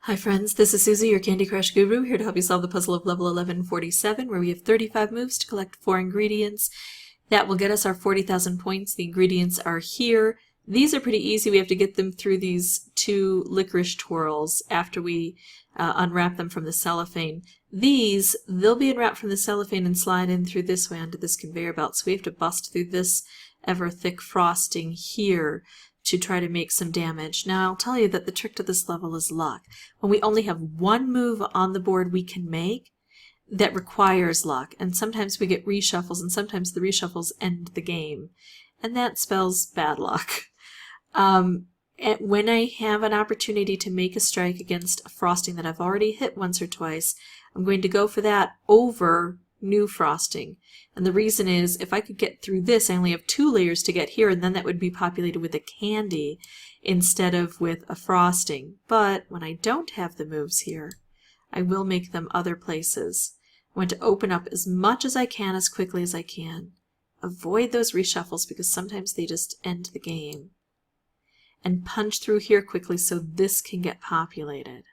Hi friends, this is Susie, your Candy Crush guru, here to help you solve the puzzle of level 1147, where we have 35 moves to collect 4 ingredients. That will get us our 40,000 points. The ingredients are here. These are pretty easy. We have to get them through these 2 licorice twirls after we unwrap them from the cellophane. They'll be unwrapped from the cellophane and slide in through this way onto this conveyor belt. So we have to bust through this ever thick frosting here to try to make some damage. Now I'll tell you that the trick to this level is luck. When we only have one move on the board we can make that requires luck, and sometimes we get reshuffles and sometimes the reshuffles end the game, and that spells bad luck. And when I have an opportunity to make a strike against a frosting that I've already hit once or twice, I'm going to go for that over new frosting. And the reason is, if I could get through this, I only have 2 layers to get here, and then that would be populated with a candy instead of with a frosting. But when I don't have the moves here, I will make them other places. I want to open up as much as I can as quickly as I can. Avoid those reshuffles because sometimes they just end the game. And punch through here quickly so this can get populated.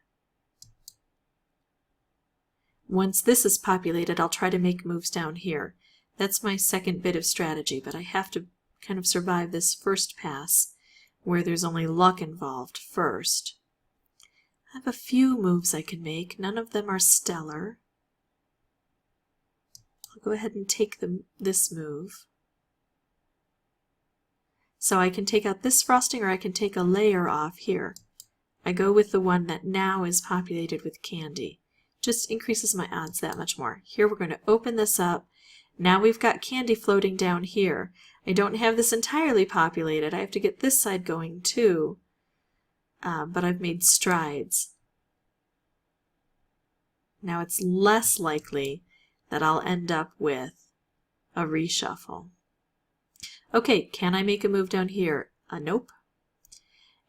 Once this is populated, I'll try to make moves down here. That's my second bit of strategy, but I have to kind of survive this first pass where there's only luck involved first. I have a few moves I can make. None of them are stellar. I'll go ahead and take this move. So I can take out this frosting, or I can take a layer off here. I go with the one that now is populated with candy. Just increases my odds that much more. Here we're going to open this up. Now we've got candy floating down here. I don't have this entirely populated. I have to get this side going too. But I've made strides. Now it's less likely that I'll end up with a reshuffle. Okay, can I make a move down here? Nope.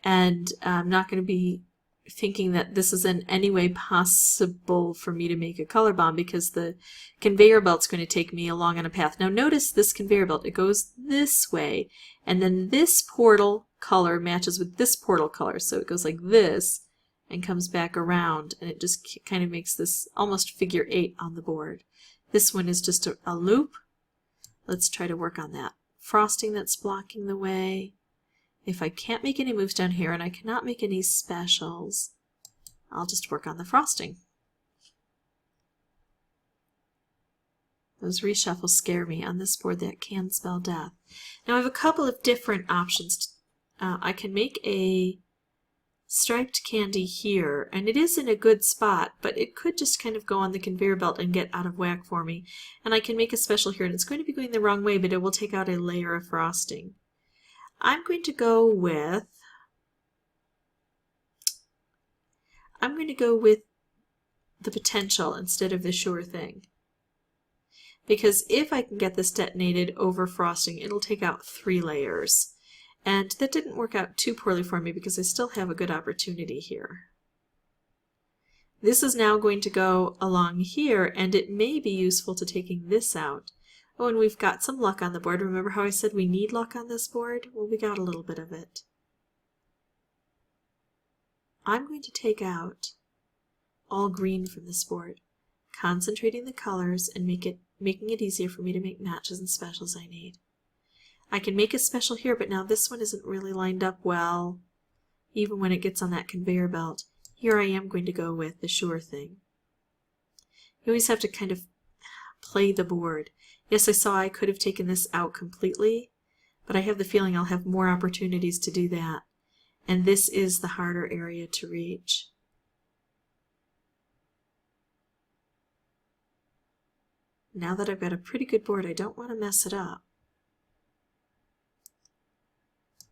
And I'm not going to be thinking that this is in any way possible for me to make a color bomb because the conveyor belt's going to take me along on a path. Now notice this conveyor belt, it goes this way, and then this portal color matches with this portal color, so it goes like this and comes back around, and it just kind of makes this almost figure 8 on the board. This one is just a loop. Let's try to work on that. Frosting that's blocking the way. If I can't make any moves down here and I cannot make any specials, I'll just work on the frosting. Those reshuffles scare me on this board. That can spell death. Now I have a couple of different options. I can make a striped candy here, and it is in a good spot, but it could just kind of go on the conveyor belt and get out of whack for me. And I can make a special here, and it's going to be going the wrong way, but it will take out a layer of frosting. I'm going to go with the potential instead of the sure thing. Because if I can get this detonated over frosting, it'll take out 3 layers. And that didn't work out too poorly for me because I still have a good opportunity here. This is now going to go along here, and it may be useful to taking this out. Oh, and we've got some luck on the board. Remember how I said we need luck on this board? Well, we got a little bit of it. I'm going to take out all green from this board, concentrating the colors and making it easier for me to make matches and specials I need. I can make a special here, but now this one isn't really lined up well, even when it gets on that conveyor belt. Here I am going to go with the sure thing. You always have to kind of play the board. Yes, I saw I could have taken this out completely, but I have the feeling I'll have more opportunities to do that. And this is the harder area to reach. Now that I've got a pretty good board, I don't want to mess it up.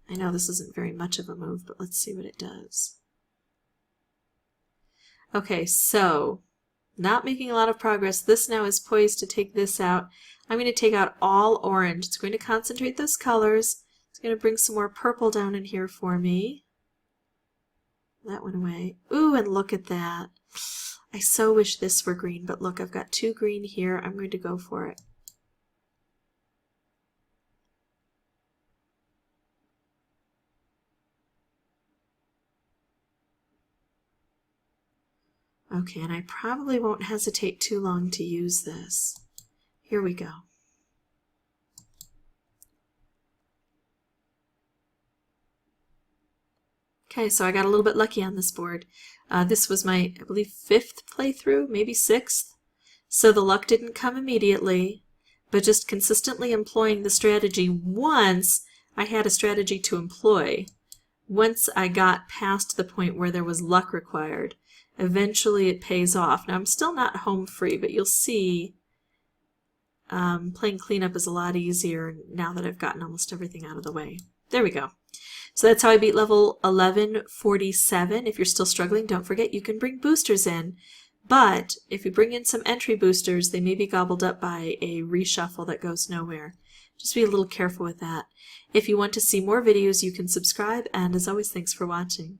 I know this isn't very much of a move, but let's see what it does. Okay, so not making a lot of progress. This now is poised to take this out. I'm going to take out all orange. It's going to concentrate those colors. It's going to bring some more purple down in here for me. That went away. Ooh, and look at that. I so wish this were green, but look, I've got 2 green here. I'm going to go for it. Okay, and I probably won't hesitate too long to use this. Here we go. Okay, so I got a little bit lucky on this board. This was my, I believe, 5th playthrough, maybe 6th. So the luck didn't come immediately, but just consistently employing the strategy once I had a strategy to employ. Once I got past the point where there was luck required, eventually it pays off. Now I'm still not home free, but you'll see playing cleanup is a lot easier now that I've gotten almost everything out of the way. There we go. So that's how I beat level 1147. If you're still struggling, don't forget you can bring boosters in. But if you bring in some entry boosters, they may be gobbled up by a reshuffle that goes nowhere. Just be a little careful with that. If you want to see more videos, you can subscribe, and as always, thanks for watching.